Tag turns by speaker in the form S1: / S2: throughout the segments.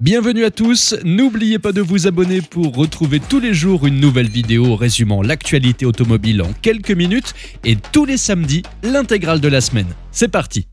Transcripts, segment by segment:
S1: Bienvenue à tous, n'oubliez pas de vous abonner pour retrouver tous les jours une nouvelle vidéo résumant l'actualité automobile en quelques minutes et tous les samedis, l'intégrale de la semaine. C'est parti!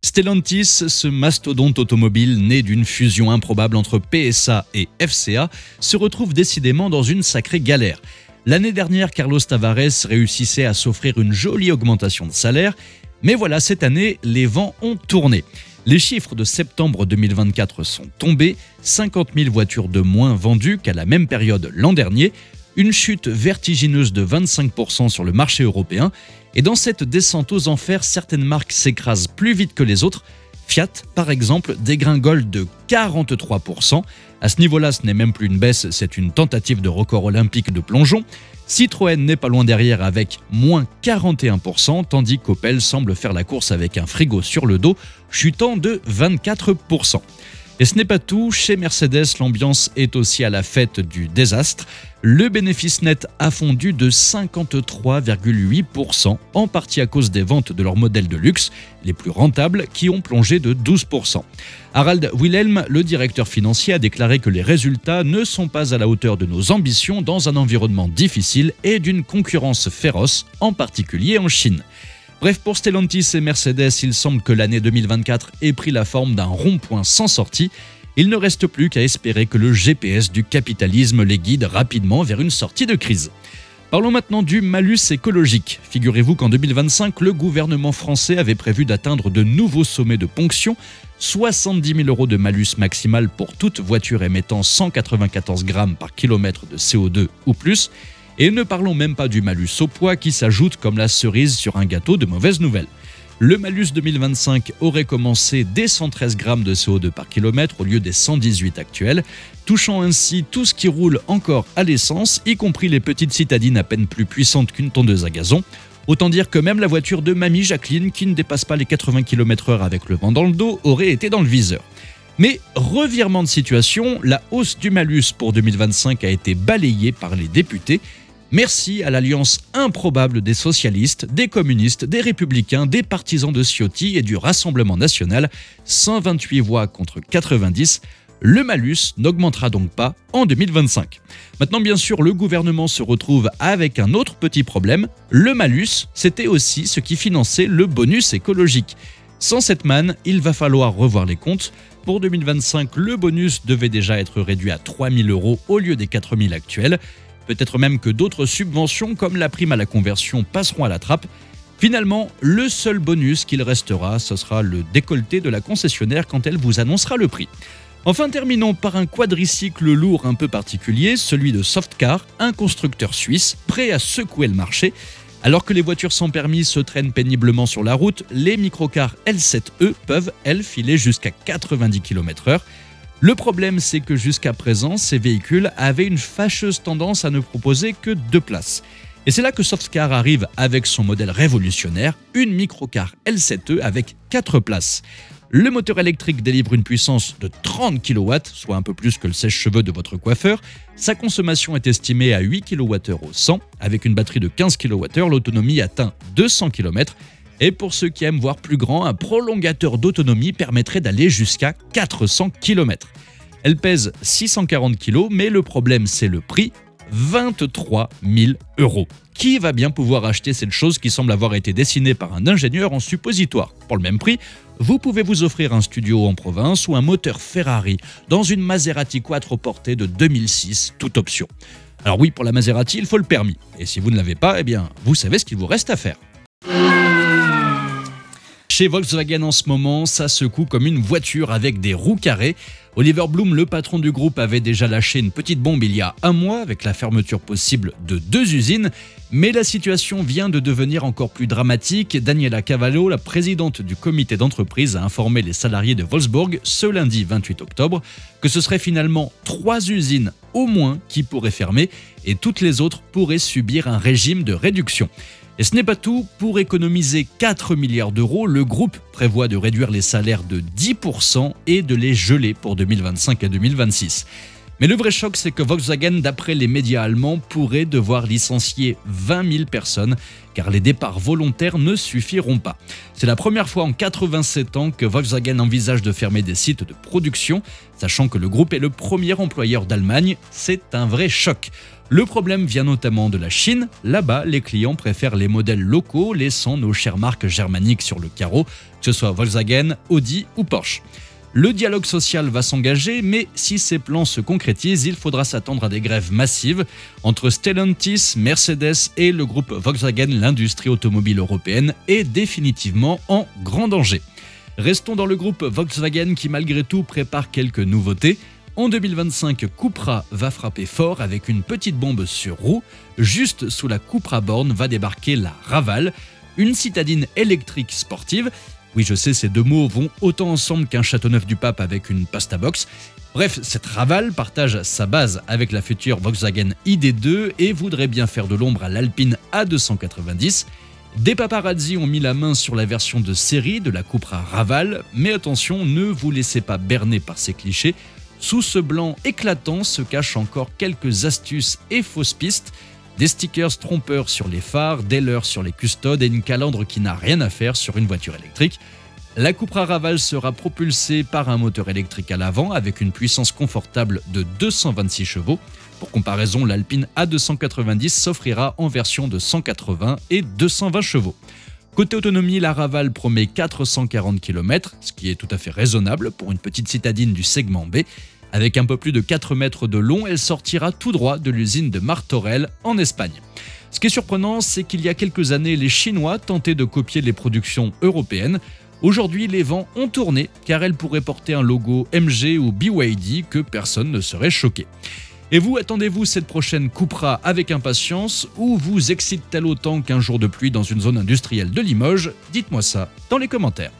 S1: Stellantis, ce mastodonte automobile né d'une fusion improbable entre PSA et FCA, se retrouve décidément dans une sacrée galère. L'année dernière, Carlos Tavares réussissait à s'offrir une jolie augmentation de salaire, mais voilà, cette année, les vents ont tourné. Les chiffres de septembre 2024 sont tombés, 50 000 voitures de moins vendues qu'à la même période l'an dernier, une chute vertigineuse de 25% sur le marché européen, et dans cette descente aux enfers, certaines marques s'écrasent plus vite que les autres. Fiat, par exemple, dégringole de 43%. À ce niveau-là, ce n'est même plus une baisse, c'est une tentative de record olympique de plongeon. Citroën n'est pas loin derrière avec moins 41%, tandis qu'Opel semble faire la course avec un frigo sur le dos, chutant de 24%. Et ce n'est pas tout, chez Mercedes, l'ambiance est aussi à la fête du désastre. Le bénéfice net a fondu de 53,8%, en partie à cause des ventes de leurs modèles de luxe, les plus rentables, qui ont plongé de 12%. Harald Wilhelm, le directeur financier, a déclaré que les résultats ne sont pas à la hauteur de nos ambitions dans un environnement difficile et d'une concurrence féroce, en particulier en Chine. Bref, pour Stellantis et Mercedes, il semble que l'année 2024 ait pris la forme d'un rond-point sans sortie. Il ne reste plus qu'à espérer que le GPS du capitalisme les guide rapidement vers une sortie de crise. Parlons maintenant du malus écologique. Figurez-vous qu'en 2025, le gouvernement français avait prévu d'atteindre de nouveaux sommets de ponction, 70 000 € de malus maximal pour toute voiture émettant 194 grammes par kilomètre de CO2 ou plus. Et ne parlons même pas du malus au poids qui s'ajoute comme la cerise sur un gâteau de mauvaises nouvelles. Le malus 2025 aurait commencé dès 113 grammes de CO2 par kilomètre au lieu des 118 actuels, touchant ainsi tout ce qui roule encore à l'essence, y compris les petites citadines à peine plus puissantes qu'une tondeuse à gazon. Autant dire que même la voiture de mamie Jacqueline, qui ne dépasse pas les 80 km/h avec le vent dans le dos, aurait été dans le viseur. Mais revirement de situation, la hausse du malus pour 2025 a été balayée par les députés. Merci à l'alliance improbable des socialistes, des communistes, des républicains, des partisans de Ciotti et du Rassemblement national, 128 voix contre 90. Le malus n'augmentera donc pas en 2025. Maintenant, bien sûr, le gouvernement se retrouve avec un autre petit problème. Le malus, c'était aussi ce qui finançait le bonus écologique. Sans cette manne, il va falloir revoir les comptes. Pour 2025, le bonus devait déjà être réduit à 3 000 € au lieu des 4 000 actuels. Peut-être même que d'autres subventions comme la prime à la conversion passeront à la trappe. Finalement, le seul bonus qu'il restera, ce sera le décolleté de la concessionnaire quand elle vous annoncera le prix. Enfin, terminons par un quadricycle lourd un peu particulier, celui de Softcar, un constructeur suisse prêt à secouer le marché. Alors que les voitures sans permis se traînent péniblement sur la route, les microcars L7E peuvent, elles, filer jusqu'à 90 km/h. Le problème, c'est que jusqu'à présent, ces véhicules avaient une fâcheuse tendance à ne proposer que 2 places. Et c'est là que Softcar arrive avec son modèle révolutionnaire, une microcar L7E avec 4 places. Le moteur électrique délivre une puissance de 30 kW, soit un peu plus que le sèche-cheveux de votre coiffeur. Sa consommation est estimée à 8 kWh au 100. Avec une batterie de 15 kWh, l'autonomie atteint 200 km. Et pour ceux qui aiment voir plus grand, un prolongateur d'autonomie permettrait d'aller jusqu'à 400 km. Elle pèse 640 kg, mais le problème c'est le prix, 23 000 €. Qui va bien pouvoir acheter cette chose qui semble avoir été dessinée par un ingénieur en suppositoire? Pour le même prix, vous pouvez vous offrir un studio en province ou un moteur Ferrari dans une Maserati Quattroporte de 2006, toute option. Alors oui, pour la Maserati, il faut le permis. Et si vous ne l'avez pas, eh bien, vous savez ce qu'il vous reste à faire. Chez Volkswagen en ce moment, ça secoue comme une voiture avec des roues carrées. Oliver Blume, le patron du groupe, avait déjà lâché une petite bombe il y a un mois avec la fermeture possible de 2 usines. Mais la situation vient de devenir encore plus dramatique. Daniela Cavallo, la présidente du comité d'entreprise, a informé les salariés de Wolfsburg ce lundi 28 octobre que ce serait finalement 3 usines au moins qui pourraient fermer et toutes les autres pourraient subir un régime de réduction. Et ce n'est pas tout, pour économiser 4 milliards d'euros, le groupe prévoit de réduire les salaires de 10% et de les geler pour 2025 à 2026. Mais le vrai choc, c'est que Volkswagen, d'après les médias allemands, pourrait devoir licencier 20 000 personnes, car les départs volontaires ne suffiront pas. C'est la première fois en 87 ans que Volkswagen envisage de fermer des sites de production, sachant que le groupe est le premier employeur d'Allemagne. C'est un vrai choc. Le problème vient notamment de la Chine. Là-bas, les clients préfèrent les modèles locaux, laissant nos chères marques germaniques sur le carreau, que ce soit Volkswagen, Audi ou Porsche. Le dialogue social va s'engager, mais si ces plans se concrétisent, il faudra s'attendre à des grèves massives. Entre Stellantis, Mercedes et le groupe Volkswagen, l'industrie automobile européenne est définitivement en grand danger. Restons dans le groupe Volkswagen qui malgré tout prépare quelques nouveautés. En 2025, Cupra va frapper fort avec une petite bombe sur roue. Juste sous la Cupra Born va débarquer la Raval, une citadine électrique sportive. Oui, je sais, ces deux mots vont autant ensemble qu'un Châteauneuf-du-Pape avec une pasta box. Bref, cette Raval partage sa base avec la future Volkswagen ID.2 et voudrait bien faire de l'ombre à l'Alpine A290. Des paparazzi ont mis la main sur la version de série de la Cupra Raval, mais attention, ne vous laissez pas berner par ces clichés. Sous ce blanc éclatant se cachent encore quelques astuces et fausses pistes. Des stickers trompeurs sur les phares, des leurres sur les custodes et une calandre qui n'a rien à faire sur une voiture électrique. La Cupra Raval sera propulsée par un moteur électrique à l'avant avec une puissance confortable de 226 chevaux. Pour comparaison, l'Alpine A290 s'offrira en version de 180 et 220 chevaux. Côté autonomie, la Raval promet 440 km, ce qui est tout à fait raisonnable pour une petite citadine du segment B. Avec un peu plus de 4 mètres de long, elle sortira tout droit de l'usine de Martorell en Espagne. Ce qui est surprenant, c'est qu'il y a quelques années, les Chinois tentaient de copier les productions européennes. Aujourd'hui, les vents ont tourné car elle pourrait porter un logo MG ou BYD que personne ne serait choqué. Et vous, attendez-vous cette prochaine Cupra avec impatience ou vous excite-t-elle autant qu'un jour de pluie dans une zone industrielle de Limoges? Dites-moi ça dans les commentaires.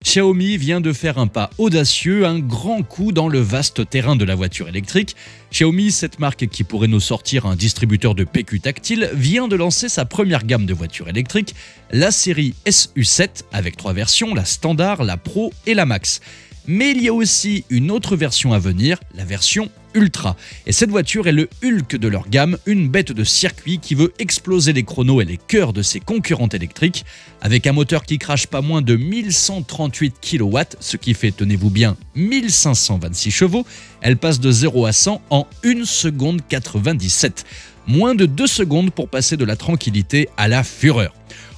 S1: Xiaomi vient de faire un pas audacieux, un grand coup dans le vaste terrain de la voiture électrique. Xiaomi, cette marque qui pourrait nous sortir un distributeur de PQ tactile, vient de lancer sa première gamme de voitures électriques, la série SU7, avec 3 versions, la Standard, la Pro et la Max. Mais il y a aussi une autre version à venir, la version Ultra. Et cette voiture est le Hulk de leur gamme, une bête de circuit qui veut exploser les chronos et les cœurs de ses concurrentes électriques. Avec un moteur qui crache pas moins de 1138 kW, ce qui fait, tenez-vous bien, 1526 chevaux, elle passe de 0 à 100 en 1 seconde 97. Moins de 2 secondes pour passer de la tranquillité à la fureur.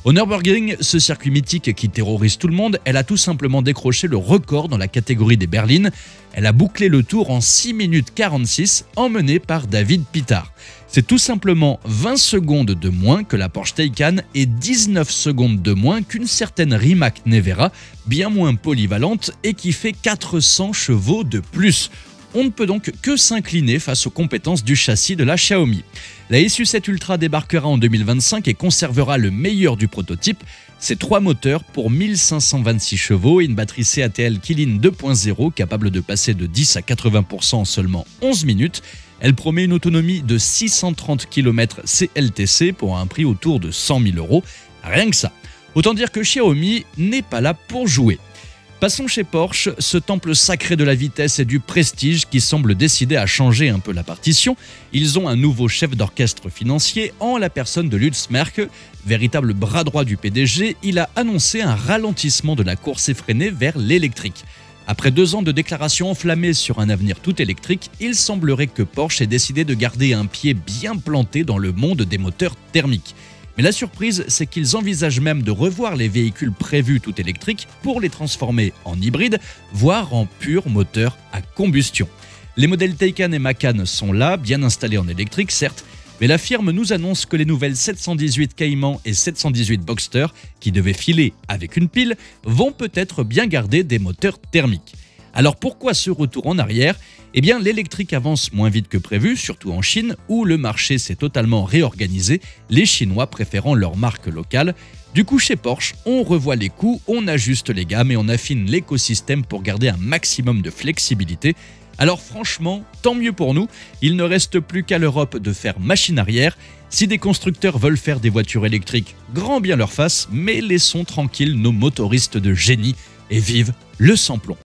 S1: Au Nürburgring, ce circuit mythique qui terrorise tout le monde, elle a tout simplement décroché le record dans la catégorie des berlines. Elle a bouclé le tour en 6 minutes 46, emmenée par David Pittard. C'est tout simplement 20 secondes de moins que la Porsche Taycan et 19 secondes de moins qu'une certaine Rimac Nevera, bien moins polyvalente et qui fait 400 chevaux de plus. On ne peut donc que s'incliner face aux compétences du châssis de la Xiaomi. La SU7 Ultra débarquera en 2025 et conservera le meilleur du prototype, ses 3 moteurs pour 1526 chevaux et une batterie CATL Kirin 2.0 capable de passer de 10 à 80% en seulement 11 minutes. Elle promet une autonomie de 630 km CLTC pour un prix autour de 100 000 €. Rien que ça. Autant dire que Xiaomi n'est pas là pour jouer. Passons chez Porsche, ce temple sacré de la vitesse et du prestige qui semble décider à changer un peu la partition. Ils ont un nouveau chef d'orchestre financier en la personne de Lutz Merck. Véritable bras droit du PDG, il a annoncé un ralentissement de la course effrénée vers l'électrique. Après 2 ans de déclarations enflammées sur un avenir tout électrique, il semblerait que Porsche ait décidé de garder un pied bien planté dans le monde des moteurs thermiques. Mais la surprise, c'est qu'ils envisagent même de revoir les véhicules prévus tout électriques pour les transformer en hybrides, voire en pur moteur à combustion. Les modèles Taycan et Macan sont là, bien installés en électrique certes, mais la firme nous annonce que les nouvelles 718 Cayman et 718 Boxster, qui devaient filer avec une pile, vont peut-être bien garder des moteurs thermiques. Alors pourquoi ce retour en arrière? Eh bien, l'électrique avance moins vite que prévu, surtout en Chine, où le marché s'est totalement réorganisé, les Chinois préférant leur marque locale. Du coup, chez Porsche, on revoit les coûts, on ajuste les gammes et on affine l'écosystème pour garder un maximum de flexibilité. Alors franchement, tant mieux pour nous, il ne reste plus qu'à l'Europe de faire machine arrière. Si des constructeurs veulent faire des voitures électriques, grand bien leur face, mais laissons tranquilles nos motoristes de génie et vive le sans-plomb.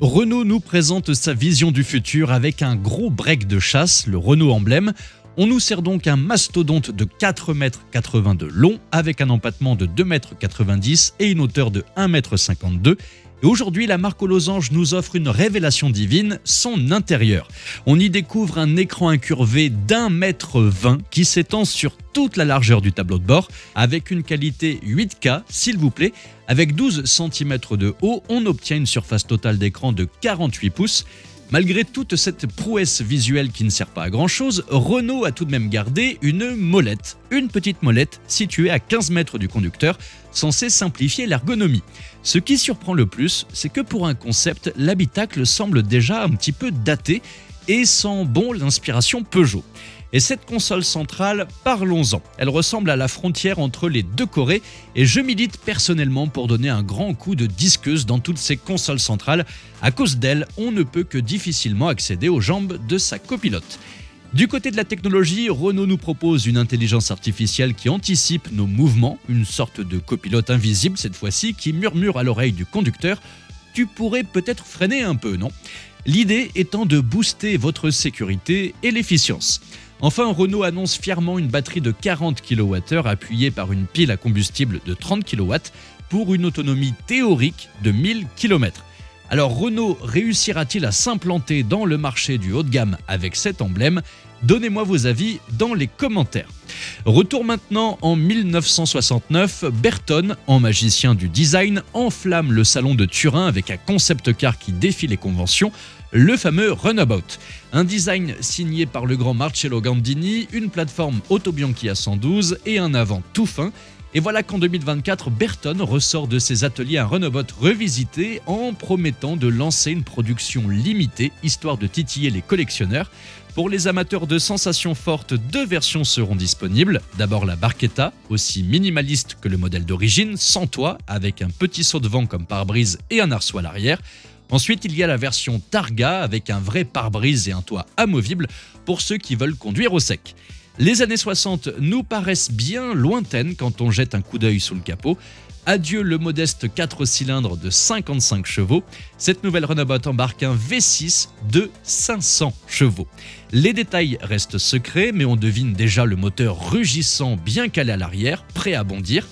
S1: Renault nous présente sa vision du futur avec un gros break de chasse, le Renault Emblème. On nous sert donc un mastodonte de 4,80 m de long avec un empattement de 2,90 m et une hauteur de 1,52 m. Et aujourd'hui, la marque aux losanges nous offre une révélation divine, son intérieur. On y découvre un écran incurvé d'1,20 m qui s'étend sur toute la largeur du tableau de bord, avec une qualité 8K, s'il vous plaît. Avec 12 cm de haut, on obtient une surface totale d'écran de 48 pouces. Malgré toute cette prouesse visuelle qui ne sert pas à grand chose, Renault a tout de même gardé une molette. Une petite molette située à 15 mètres du conducteur, censée simplifier l'ergonomie. Ce qui surprend le plus, c'est que pour un concept, l'habitacle semble déjà un petit peu daté et sent bon l'inspiration Peugeot. Et cette console centrale, parlons-en. Elle ressemble à la frontière entre les deux Corées et je milite personnellement pour donner un grand coup de disqueuse dans toutes ces consoles centrales. À cause d'elle, on ne peut que difficilement accéder aux jambes de sa copilote. Du côté de la technologie, Renault nous propose une intelligence artificielle qui anticipe nos mouvements, une sorte de copilote invisible cette fois-ci qui murmure à l'oreille du conducteur « Tu pourrais peut-être freiner un peu, non ?» L'idée étant de booster votre sécurité et l'efficience. Enfin, Renault annonce fièrement une batterie de 40 kWh appuyée par une pile à combustible de 30 kW pour une autonomie théorique de 1000 km. Alors Renault réussira-t-il à s'implanter dans le marché du haut de gamme avec cet emblème ? Donnez-moi vos avis dans les commentaires. Retour maintenant en 1969, Bertone, en magicien du design, enflamme le salon de Turin avec un concept car qui défie les conventions, le fameux Runabout. Un design signé par le grand Marcello Gandini, une plateforme Autobianchi A112 et un avant tout fin. Et voilà qu'en 2024, Bertone ressort de ses ateliers un Runabout revisité en promettant de lancer une production limitée, histoire de titiller les collectionneurs. Pour les amateurs de sensations fortes, deux versions seront disponibles. D'abord la Barchetta, aussi minimaliste que le modèle d'origine, sans toit, avec un petit saut de vent comme pare-brise et un arceau à l'arrière. Ensuite, il y a la version Targa, avec un vrai pare-brise et un toit amovible pour ceux qui veulent conduire au sec. Les années 60 nous paraissent bien lointaines quand on jette un coup d'œil sous le capot. Adieu le modeste 4 cylindres de 55 chevaux. Cette nouvelle Runabout embarque un V6 de 500 chevaux. Les détails restent secrets, mais on devine déjà le moteur rugissant bien calé à l'arrière, prêt à bondir.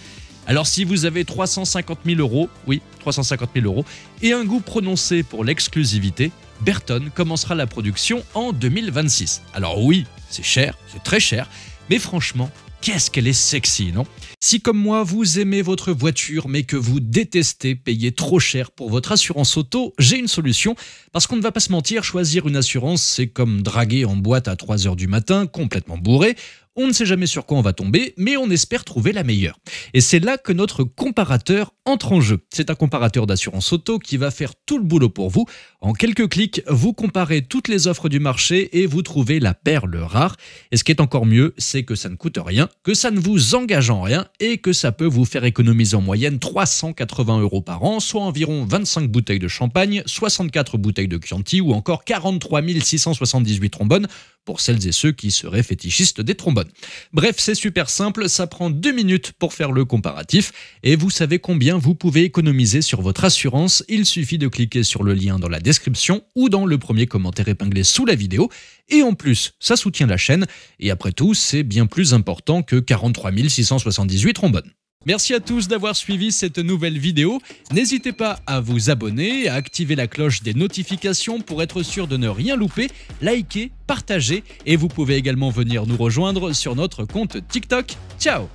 S1: Alors si vous avez 350 000 €, oui, 350 000 €, et un goût prononcé pour l'exclusivité, Bertone commencera la production en 2026. Alors oui, c'est cher, c'est très cher, mais franchement, qu'est-ce qu'elle est sexy, non ? Si comme moi, vous aimez votre voiture mais que vous détestez payer trop cher pour votre assurance auto, j'ai une solution. Parce qu'on ne va pas se mentir, choisir une assurance, c'est comme draguer en boîte à 3 h du matin, complètement bourré. On ne sait jamais sur quoi on va tomber, mais on espère trouver la meilleure. Et c'est là que notre comparateur entre en jeu. C'est un comparateur d'assurance auto qui va faire tout le boulot pour vous. En quelques clics, vous comparez toutes les offres du marché et vous trouvez la perle rare. Et ce qui est encore mieux, c'est que ça ne coûte rien, que ça ne vous engage en rien et que ça peut vous faire économiser en moyenne 380 € par an, soit environ 25 bouteilles de champagne, 64 bouteilles de Chianti ou encore 43 678 trombones pour celles et ceux qui seraient fétichistes des trombones. Bref, c'est super simple, ça prend 2 minutes pour faire le comparatif et vous savez combien vous pouvez économiser sur votre assurance. Il suffit de cliquer sur le lien dans la description ou dans le premier commentaire épinglé sous la vidéo. Et en plus, ça soutient la chaîne et après tout, c'est bien plus important que 43 678 trombones. Merci à tous d'avoir suivi cette nouvelle vidéo. N'hésitez pas à vous abonner, à activer la cloche des notifications pour être sûr de ne rien louper, liker, partager et vous pouvez également venir nous rejoindre sur notre compte TikTok. Ciao!